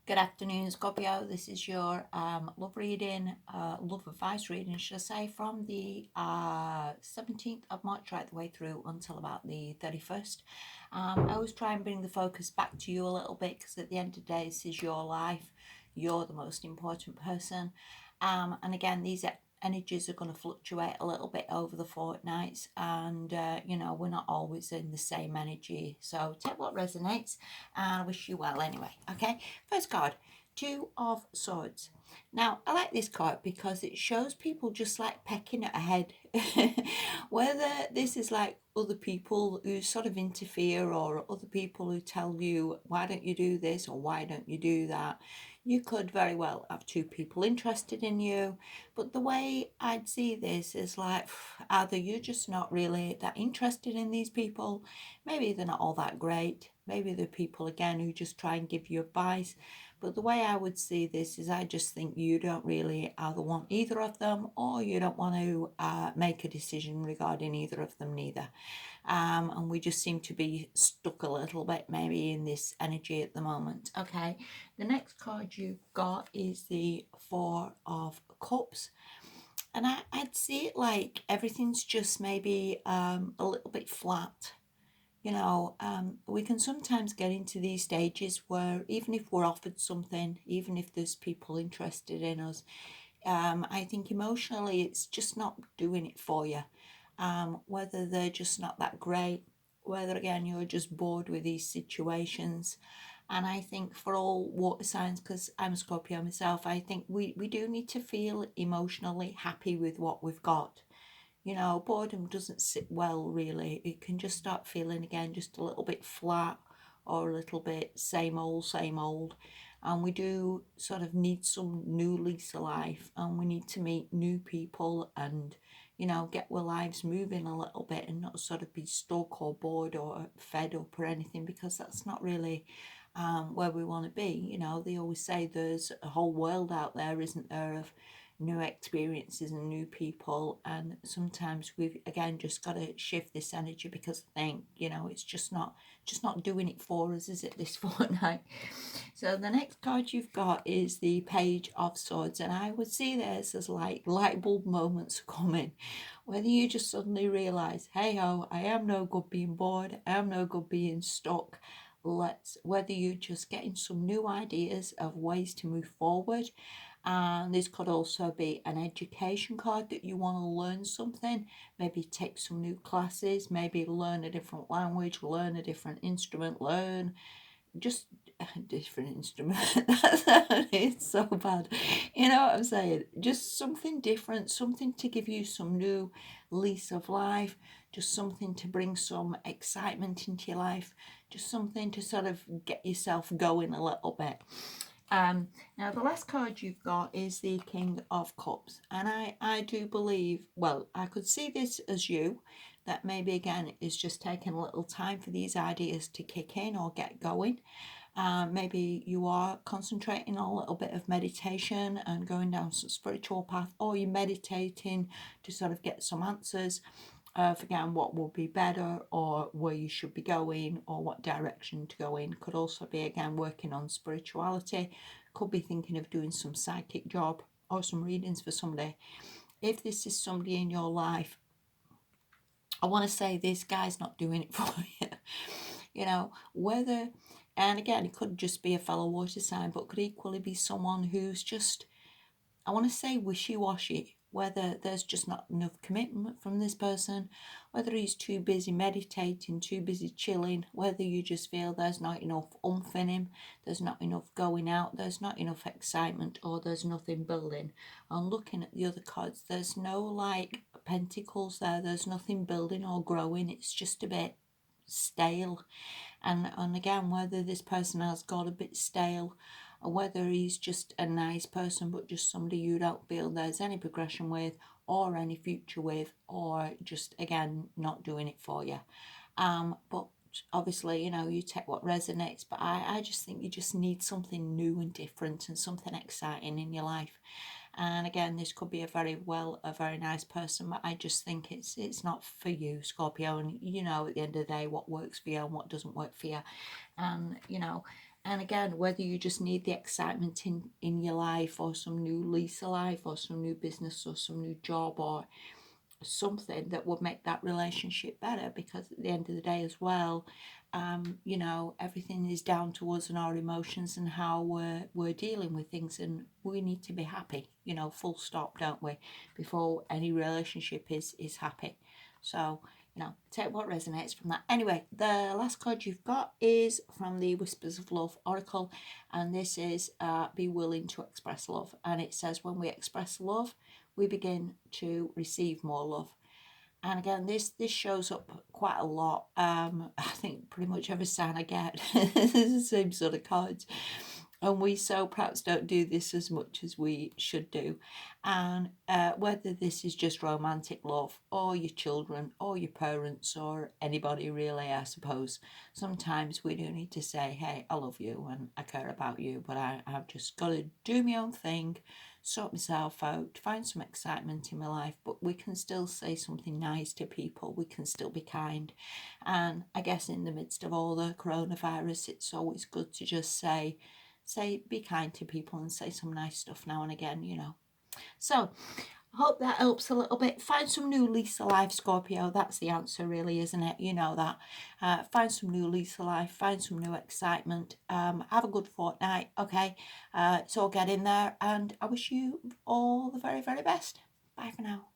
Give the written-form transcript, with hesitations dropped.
Good afternoon, Scorpio. This is your love reading, love advice reading, should I say, from the 17th of March right the way through until about the 31st. I always try and bring the focus back to you a little bit because at the end of the day, this is your life. You're the most important person. And again, these energies are going to fluctuate a little bit over the fortnights, and we're not always in the same energy. So take what resonates, and I wish you well anyway. Okay, first card, Two of Swords. Now, I like this card because it shows people just like pecking ahead. Whether this is like other people who sort of interfere or other people who tell you, why don't you do this or why don't you do that? You could very well have two people interested in you. But the way I'd see this is like either you're just not really that interested in these people, maybe they're not all that great, maybe they're people again who just try and give you advice. But the way I would see this is I just think you don't really either want either of them, or you don't want to make a decision regarding either of them neither. And we just seem to be stuck a little bit maybe in this energy at the moment. Okay, the next card you've got is the Four of Cups. And I'd see it like everything's just maybe a little bit flat. We can sometimes get into these stages where even if we're offered something, even if there's people interested in us, I think emotionally it's just not doing it for you. Whether they're just not that great, whether again you're just bored with these situations. And I think for all water signs, because I'm a Scorpio myself, I think we do need to feel emotionally happy with what we've got. Boredom doesn't sit well really. It can just start feeling again just a little bit flat or a little bit same old, same old. And we do sort of need some new lease of life, and we need to meet new people and, get our lives moving a little bit and not sort of be stuck or bored or fed up or anything, because that's not really where we want to be. They always say there's a whole world out there, isn't there, of new experiences and new people, and sometimes we've again just got to shift this energy, because I think it's just not doing it for us, is it, this fortnight? So the next card you've got is the Page of Swords, and I would see this as like light bulb moments coming, whether you just suddenly realize, hey ho, I am no good being bored, I am no good being stuck. Whether you're just getting some new ideas of ways to move forward. And this could also be an education card that you want to learn something, maybe take some new classes, maybe learn a different language, learn a different instrument, learn just a different instrument. It's so bad. You know what I'm saying? Just something different, something to give you some new lease of life, just something to bring some excitement into your life, just something to sort of get yourself going a little bit. Now, the last card you've got is the King of Cups, and I do believe, well, I could see this as you, that maybe again is just taking a little time for these ideas to kick in or get going. Maybe you are concentrating on a little bit of meditation and going down some spiritual path, or you're meditating to sort of get some answers of again what will be better, or where you should be going, or what direction to go in. Could also be again working on spirituality, could be thinking of doing some psychic job or some readings for somebody. If this is somebody in your life, I want to say this guy's not doing it for you. Whether, and again, it could just be a fellow water sign, but could equally be someone who's just, I want to say, wishy-washy, whether there's just not enough commitment from this person, whether he's too busy meditating, too busy chilling, whether you just feel there's not enough oomph in him, there's not enough going out, there's not enough excitement, or there's nothing building. And looking at the other cards, there's no like pentacles there, there's nothing building or growing, it's just a bit stale. And again, whether this person has got a bit stale, or whether he's just a nice person but just somebody you don't feel there's any progression with or any future with, or just again not doing it for you. But obviously, you take what resonates, but I just think you just need something new and different and something exciting in your life. And again, this could be a very nice person, but I just think it's not for you, Scorpio. And at the end of the day, what works for you and what doesn't work for you. And And again, whether you just need the excitement in your life, or some new lease of life, or some new business, or some new job, or something that would make that relationship better, because at the end of the day as well, you know, everything is down to us and our emotions and how we're dealing with things, and we need to be happy, you know, full stop, don't we, before any relationship is happy. So, you know, take what resonates from that. Anyway, the last card you've got is from the Whispers of Love Oracle, and this is be willing to express love. And it says, when we express love, we begin to receive more love. And again, this shows up quite a lot. I think pretty much every sign I get is the same sort of cards. And we so perhaps don't do this as much as we should do. And whether this is just romantic love, or your children, or your parents, or anybody really, I suppose, sometimes we do need to say, hey, I love you and I care about you, but I've just got to do my own thing, sort myself out, find some excitement in my life. But we can still say something nice to people, we can still be kind. And I guess in the midst of all the coronavirus, it's always good to just say, be kind to people and say some nice stuff now and again, you know. So I hope that helps a little bit. Find some new lease of life, Scorpio. That's the answer, really, isn't it? You know that. Find some new lease of life. Find some new excitement. Have a good fortnight, okay? It's all getting there. And I wish you all the very, very best. Bye for now.